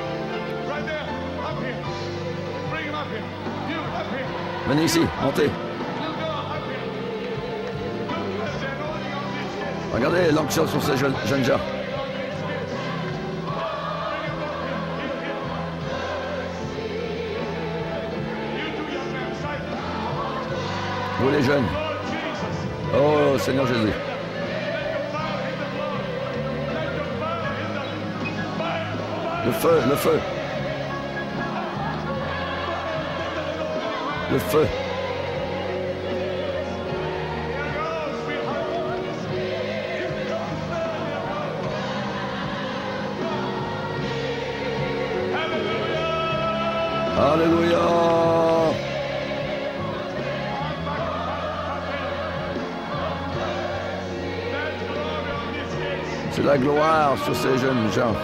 Venez ici, montez. Regardez l'onction sur ces jeunes gens. Vous les jeunes. Oh Seigneur Jésus. Le feu, le feu. Le feu. Alléluia. C'est la gloire sur ces jeunes gens.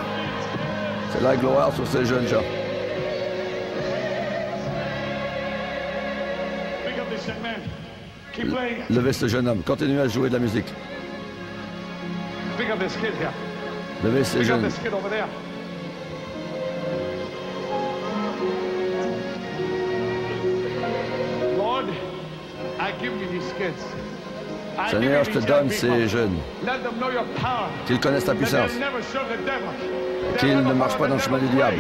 C'est la gloire sur ces jeunes gens. Levez ce jeune homme. Continuez à jouer de la musique. Levez ce jeune. Seigneur, je te donne ces jeunes. Qu'ils connaissent ta puissance. Qu'ils ne marchent pas dans le chemin du diable.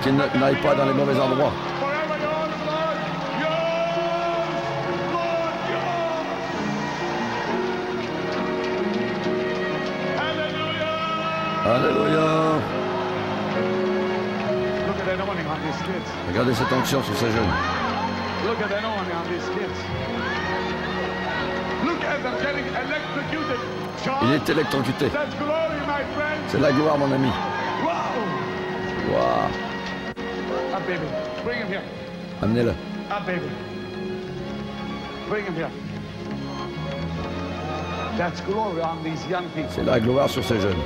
Qu'ils n'aillent pas dans les mauvais endroits. Alléluia. Regardez cette onction sur ces jeunes. Il est électrocuté. C'est la gloire, mon ami. Wow. Amenez-le. C'est la gloire sur ces jeunes.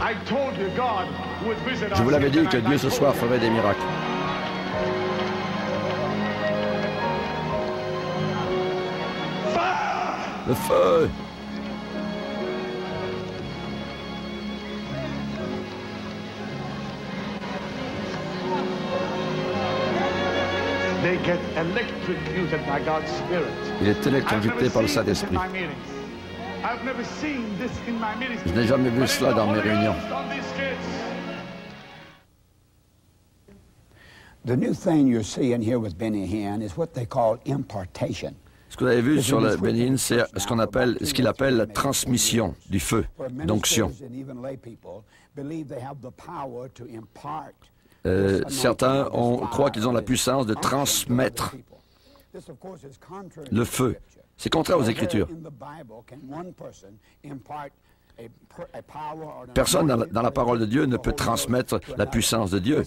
Je vous l'avais dit que Dieu ce soir ferait des miracles. Le feu! They get electrocuted by God's Spirit. Il est électrocuté par le Saint-Esprit. Je n'ai jamais vu cela dans mes réunions. The new thing you're seeing here with Benny Hinn is what they call impartation. Ce que vous avez vu sur le Benny Hinn, c'est ce qu'il appelle la transmission du feu, d'onction. Certains croient qu'ils ont la puissance de transmettre le feu. C'est contraire aux Écritures. Personne dans la parole de Dieu ne peut transmettre la puissance de Dieu.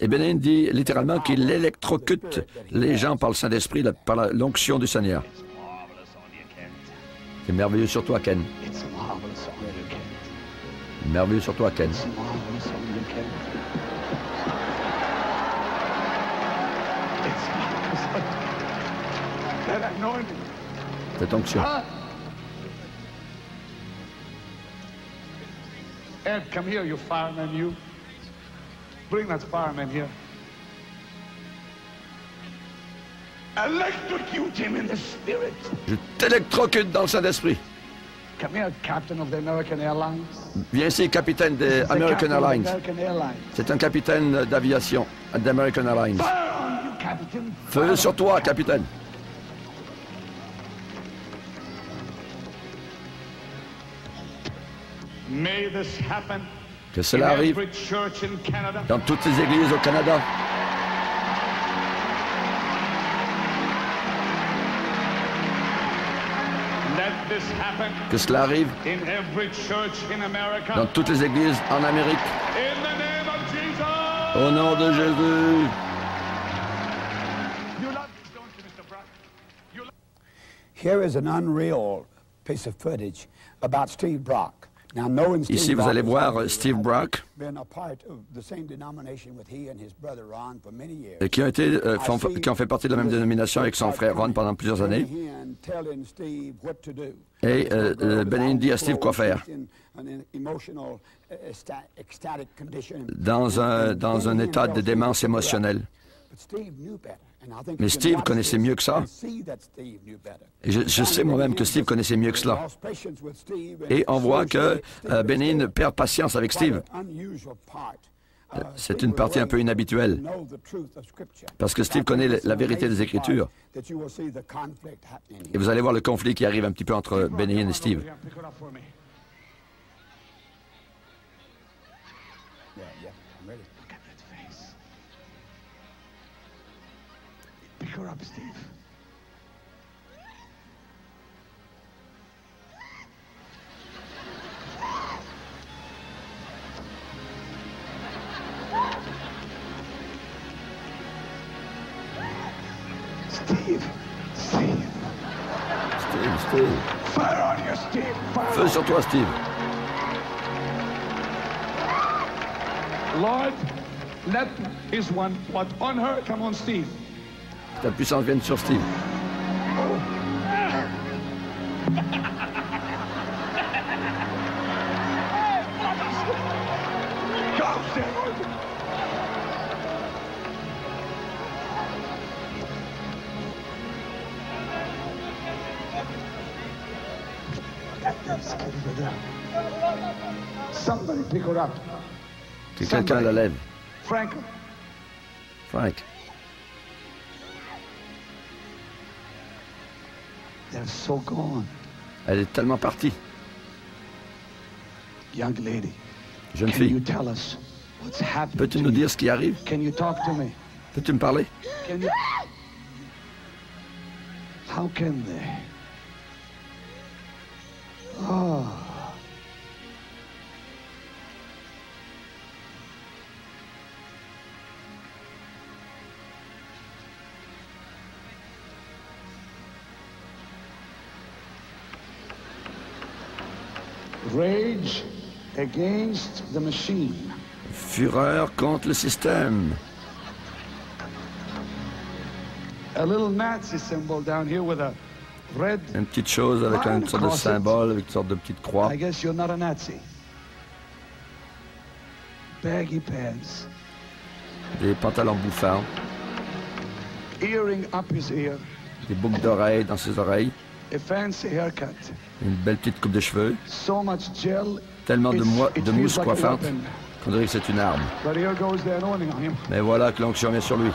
Et Benny Hinn dit littéralement qu'il électrocute les gens par le Saint-Esprit, par l'onction du Seigneur. C'est merveilleux sur toi, Ken. Merveilleux sur toi, Ken. Cette onction. Ed, come here, you fireman, you. Bring that fireman here. Electrocute him in the spirit. Je t'électrocute dans le Saint-Esprit. Come here, captain of the American Airlines. Viens ici, capitaine des American Airlines. C'est un capitaine d'aviation d'American Airlines. Feu sur toi, capitaine. May this happen Que cela arrive in every church in Canada. dans toutes les églises au Canada. Let this happen Que cela arrive in every church in America. dans toutes les églises en Amérique. In the name of Jesus. Au nom de Jésus. You love this, don't you, Mr. Brock? You love... Here is an unreal piece of footage about Steve Brock. Now, knowing Steve Ici, vous Brock allez is voir somebody Steve who Brock, has been a part of the same denomination with he and his brother Ron for many years. qui ont fait partie de la même dénomination avec son frère Ron pendant plusieurs années. Et Benny Hinn dit à Steve quoi faire. Dans un état de démence émotionnelle. Mais Steve connaissait mieux que ça. Et je sais moi-même que Steve connaissait mieux que cela. Et on voit que Benny Hinn perd patience avec Steve. C'est une partie un peu inhabituelle. Parce que Steve connaît la vérité des Écritures. Et vous allez voir le conflit qui arrive un petit peu entre Benny Hinn et Steve. Pick her up, Steve. Steve. Steve. Fire on you, Steve. Fire. Feu sur toi, Steve. Lord, let his one what on her. Come on, Steve. Ta puissance vient sur Steve. Go, Steve. Somebody pick her up. Que quelqu'un la lève. Frank. They're so gone. Elle est tellement partie. Young lady. Jeune Can you fille. tell us what's happening? Peux-tu to nous you? dire ce qui arrive? Can you talk to me? Peux-tu me parler? Can you? How can they? Oh. Rage against the machine. Fureur contre le système. A little Nazi symbol down here with a red. Une petite chose avec une sorte de symbole, avec une sorte de petite croix. I guess you're not a Nazi. Baggy pants. Des pantalons bouffants. Earring up his ear. Des boucles d'oreilles dans ses oreilles. A fancy haircut. Une belle petite coupe de cheveux. So much gel. Tellement de mousse feels like coiffante a weapon. qu'on dirait que c'est une arme. But here goes the anointing on him. Mais voilà que l'onction vient sur lui.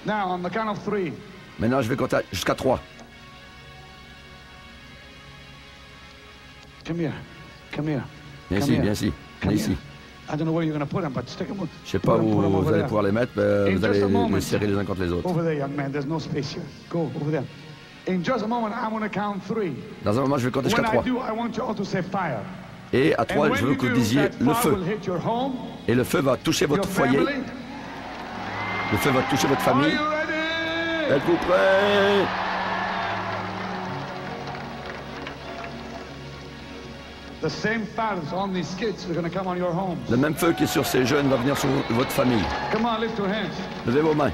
Now, on the count of 3. Maintenant, je vais compter jusqu'à 3. Come here. Come here. Viens Come ici, here. viens ici. Come Viens ici. here. I don't know where you're going to put them, but stick them. Je sais pas où vous allez pouvoir les mettre, mais vous allez les serrer les uns contre les autres. Over there, young man. There's no space here. Go over there. In just a moment, I'm going to count 3. Dans un moment, je vais compter jusqu'à When 3. I do, I want you all to say fire. Et à 3, je veux que vous disiez le feu. Will hit your home, Et le feu va toucher your votre foyer. family. Le feu va toucher votre Are famille. you ready? Êtes-vous prêts? The same fire that's on these kids is going to come on your homes. Le même feu qui est sur ces jeunes va venir sur votre famille. Come on, lift your hands. Levez vos mains.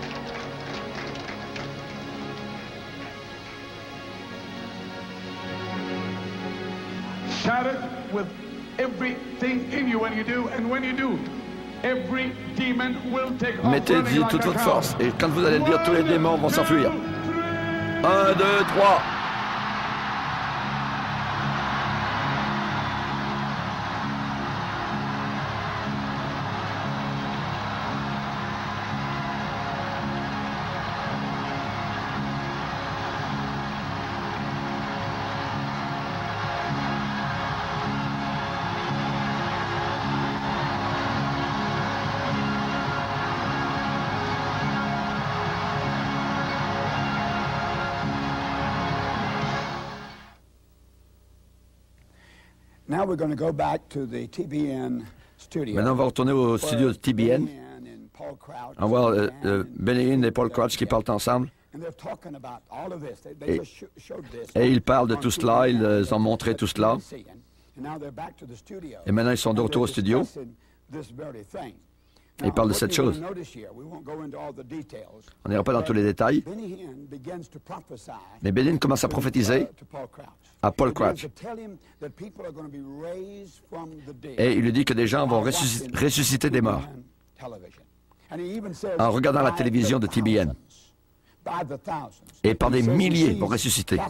Shout it with everything in you when you do, and when you do, every demon will take off Mettez running like toute a votre cow. force. Et quand vous allez le dire, tous les démons vont s'enfuir. 1, 2, 3. Now we're going to go back to the TBN studio. Maintenant, on va retourner au studio de TBN. On va voir Benny Hinn et Paul Crouch qui parlent ensemble. Et ils parlent de tout cela, ils ont montré tout cela. Et maintenant, ils sont de retour au studio. Ils parlent de cette chose. On n'ira pas dans tous les détails. Mais Benny Hinn commence à prophétiser à Paul Crouch. Et il lui dit que des gens vont ressusciter des morts en regardant la télévision de TBN. Et par des milliers vont ressusciter.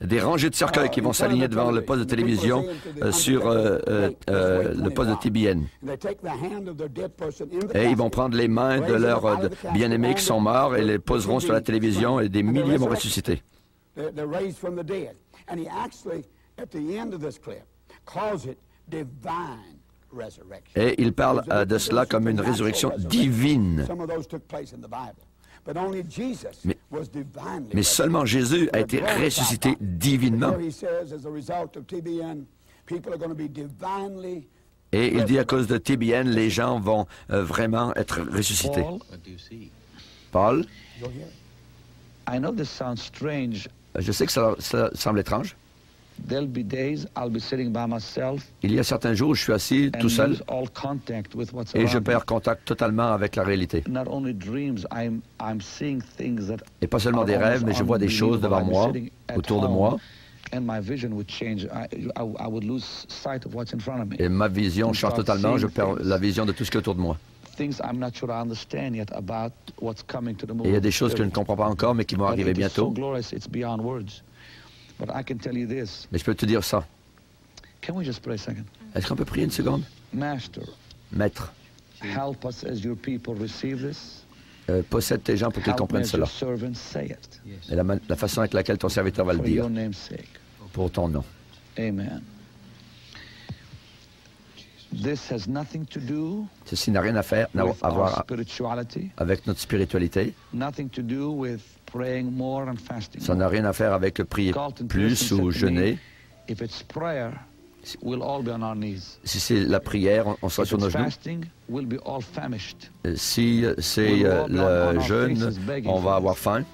Des rangées de cercueils qui vont s'aligner devant le poste de télévision sur le poste de TBN. Et ils vont prendre les mains de leurs bien-aimés qui sont morts et les poseront sur la télévision et des milliers vont ressusciter. Et il parle de cela comme une résurrection divine. Mais seulement Jésus a été ressuscité divinement. Et il dit à cause de TBN, les gens vont vraiment être ressuscités. Paul, je sais que ça semble étrange. Il y a certains jours où je suis assis tout seul et je perds contact totalement avec la réalité. Et pas seulement des rêves, mais je vois des choses devant moi, autour de moi. Et ma vision change totalement, je perds la vision de tout ce qui est autour de moi. Et il y a des choses que je ne comprends pas encore, mais qui vont arriver bientôt. Mais je peux te dire ça. Est-ce qu'on peut prier une seconde? Maître, possède tes gens pour qu'ils comprennent cela. Et la façon avec laquelle ton serviteur va le dire. Pour ton nom. Amen. Ceci n'a rien à faire, n'a à voir avec notre spiritualité. Ça n'a rien à faire avec prier plus ou jeûner. Si c'est la prière, on sera sur nos genoux. Si c'est le jeûne, on va avoir faim.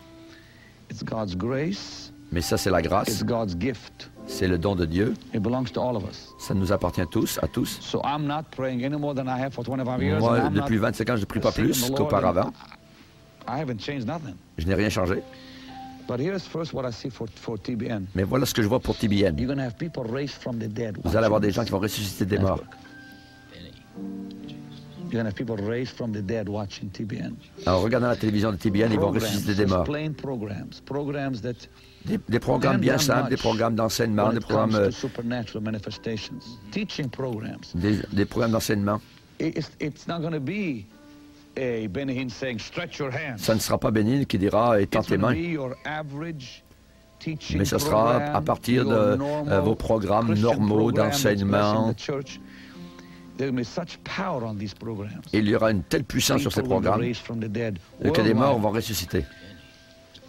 Mais ça, c'est la grâce. C'est le don de Dieu. It belongs to all of us. Ça nous appartient tous, à tous. So I'm not praying any more than I have for 25 years. Moi, and I'm depuis not 25 ans, je ne prie pas seeking plus the Lord, qu'auparavant. and I haven't changed nothing. Je n'ai rien changé. But here's first what I see for TBN. Mais voilà ce que je vois pour TBN. You're going to have people raised from the dead. Vous allez avoir des gens qui vont ressusciter des morts. You're going to have people raised from the dead watching TBN. En regardant la télévision de TBN, ils vont ressusciter des morts. Plain programs, programs that Des programmes bien simples, des programmes d'enseignement, when des it comes programmes, to supernatural manifestations, teaching programs. des programmes d'enseignement. It's not going to be a Benny Hinn saying, stretch your hands. Ça ne sera pas Bénin qui dira étends It's tes going to mains, be your average teaching mais ce sera à program, partir your de normal vos programmes Christian normaux program that's d'enseignement. blessing the church. There will be such power on these programs. Il y aura une telle puissance sur ces People will be programmes raised from the dead que des morts worldwide. vont ressusciter.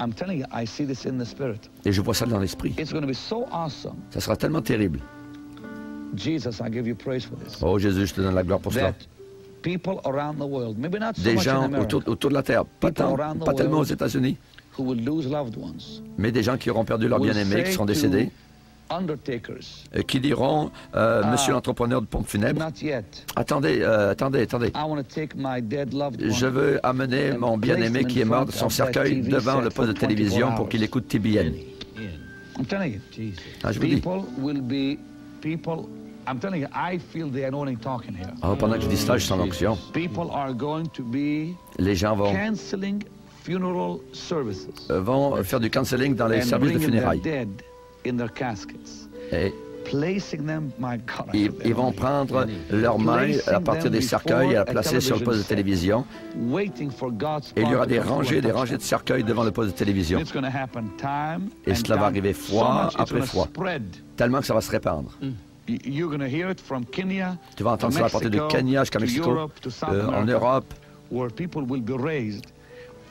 I'm telling you, I see this in the spirit. Et je vois ça dans l'esprit. It's going to be so awesome. Ça sera tellement terrible. Jesus, I give you praise for this. Oh Jésus, je te donne la gloire pour cela. That people around the world, maybe not so Des much in gens America, autour de la terre, pas tellement aux États-Unis, who will lose loved ones, mais des gens qui auront perdu leurs will bien-aimés, qui say seront to décédés, undertakers, qui diront Monsieur l'entrepreneur de pompe funèbre, not yet. attendez, I want to take my dead loved one. je veux amener mon bien-aimé qui est mort de son cercueil devant le poste de télévision pour qu'il écoute TBN. I'm telling you, Ah, je vous dis. people will be people. I'm telling you, I feel the anointing talking here. Oh, pendant que je dis cela, je sens l'onction. People are going to be Les gens canceling funeral services vont faire du counseling dans les and services de bringing their funérailles. dead in their caskets, Et placing them. My God, I feel the ils vont anointing. prendre leurs mains à partir des cercueils et la placer sur le poste de télévision. Waiting for God's Et il y aura power des to come rangées et through des and touch rangées de them. cercueils devant le poste de télévision. It's going to happen time Et and cela va time. arriver So fois much it's après going to fois. spread. Tellement que ça va se répandre. You're going to hear it from Kenya, Tu vas entendre to cela à partir de Mexico, Kenya jusqu'à to Mexico, Europe, to South en America, Europe. where people will be raised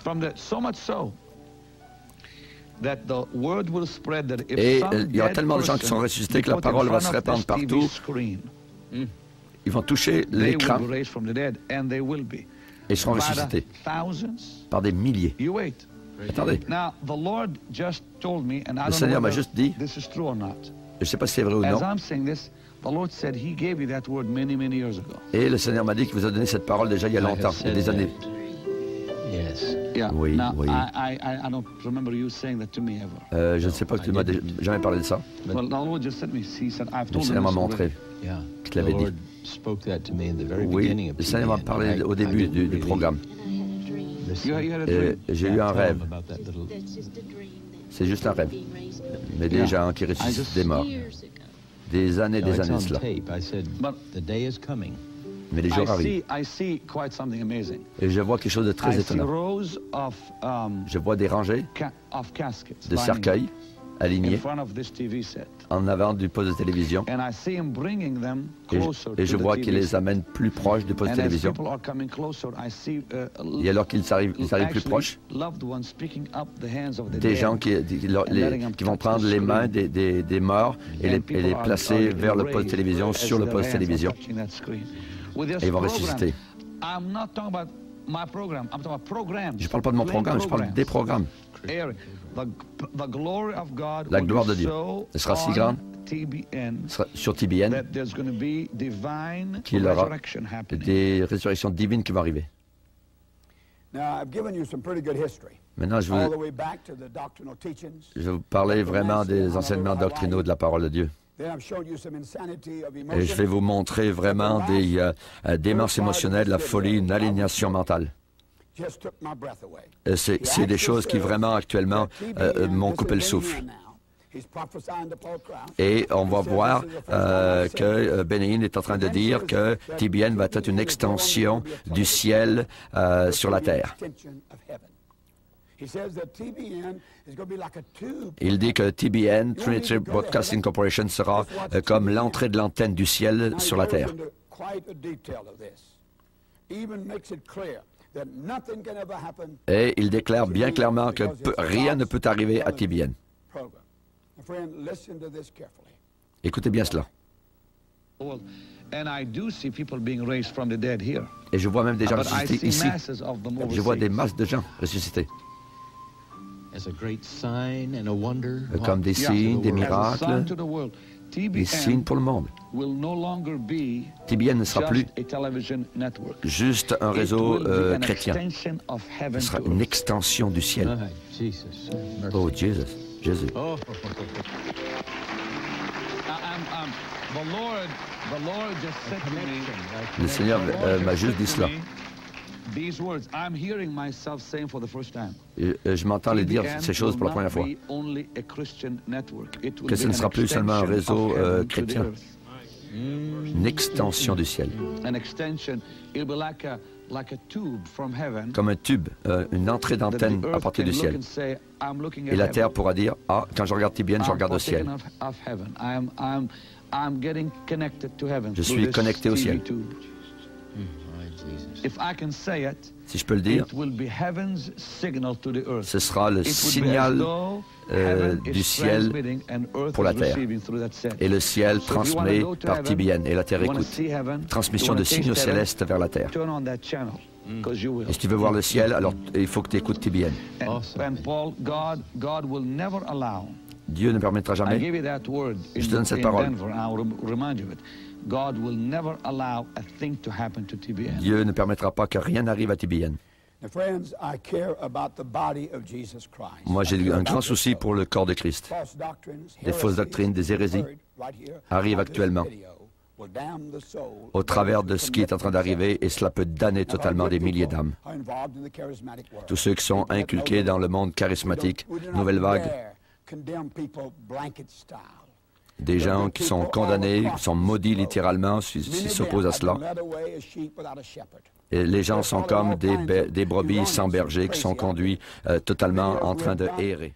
from the so much so that the word will spread that if Et some il y aura dead tellement de gens qui person sont ressuscités que you la put in parole va front se of répandre this TV partout. screen, Ils vont toucher they l'écran will be raised from the dead, and they will be et seront by the ressuscités thousands. par des milliers. You wait. Attendez, Now the Lord just told me, and I Le don't Seigneur know m'a whether juste dit, this is true or not. je ne sais pas si c'est vrai ou As non, I'm saying this, the Lord said He gave you that word many, many years ago. et le Seigneur m'a dit qu'il vous a donné cette parole déjà il y a longtemps, il y a des années. Yeah. Oui, Now, oui. I don't remember you saying that to me ever. Je ne sais pas que tu m'as jamais parlé de ça. Well, the Lord just said me. He said, I've Le told Seigneur them m'a this montré already. Yeah. que tu l'avais dit. Oui, le Seigneur m'a parlé au début du programme. You had a dream. J'ai eu un rêve, c'est juste un rêve. Mais des Yeah. gens qui ressuscitent des morts. Des années de cela. Mais les jours arrivent. I see quite something amazing. Et je vois quelque chose de très I see étonnant. rows of Je vois des rangées caskets de lining cercueils in alignés front of this TV set. en avant du poste de télévision. And I see him bringing them Et closer je to the vois TV qu'il les set. amène plus proches du poste de And as télévision. people are coming closer, I see Et alors qu'ils arrivent plus actually proches, loved ones picking up the hands of the des dead. gens qui vont prendre les mains des morts et les placer vers le poste de télévision, sur le poste de télévision. Et ils vont ressusciter. Je ne parle pas de mon programme, je parle des programmes. La gloire de Dieu sera si grande sur TBN qu'il y aura des résurrections divines qui vont arriver. Now, I've given you some pretty good history. Maintenant, je All the vais way back to the doctrinal teachings. vous parler vraiment des enseignements doctrinaux de la parole de Dieu. Then I've shown you some insanity of Et emotion. je vais vous montrer vraiment des démences émotionnelles, la folie, une aliénation mentale. Just took my breath away. C'est des choses qui vraiment actuellement m'ont coupé le souffle. Et on va voir que Benny Hinn est en train de dire que TBN va être une extension du ciel sur la terre. Il dit que TBN, Trinity Broadcasting Corporation, sera comme l'entrée de l'antenne du ciel sur la terre. Et il déclare bien clairement que rien ne peut arriver à TBN. Écoutez bien cela. Et je vois même des gens ressuscités ici. Je vois des masses de gens ressuscités. comme des signes, des miracles, des signes pour le monde. TBN ne sera plus juste un réseau chrétien. Ce sera une extension du ciel. Oh, Jésus. Le Seigneur m'a juste dit cela. Je m'entends le dire ces choses pour la première fois. Que ce ne sera plus seulement un réseau chrétien. Une extension du ciel. Comme un tube, une entrée d'antenne à partir du ciel. Et la terre pourra dire, ah, quand je regarde TBN, je regarde au ciel. Je suis connecté au ciel. Si je peux le dire, ce sera le signal du ciel pour la terre. Et le ciel transmet par TBN et la terre écoute. Transmission de signaux célestes vers la terre. Et si tu veux voir le ciel, alors il faut que tu écoutes TBN. Dieu ne permettra jamais. Je te donne cette parole. Dieu ne permettra pas que rien n'arrive à TBN. Moi, j'ai un grand souci pour le corps de Christ. Des fausses doctrines, des hérésies arrivent actuellement au travers de ce qui est en train d'arriver, et cela peut damner totalement des milliers d'âmes. Tous ceux qui sont inculqués dans le monde charismatique, nouvelle vague, des gens qui sont condamnés, qui sont maudits littéralement s'ils s'opposent à cela. Et les gens sont comme des brebis sans berger qui sont conduits totalement en train de errer.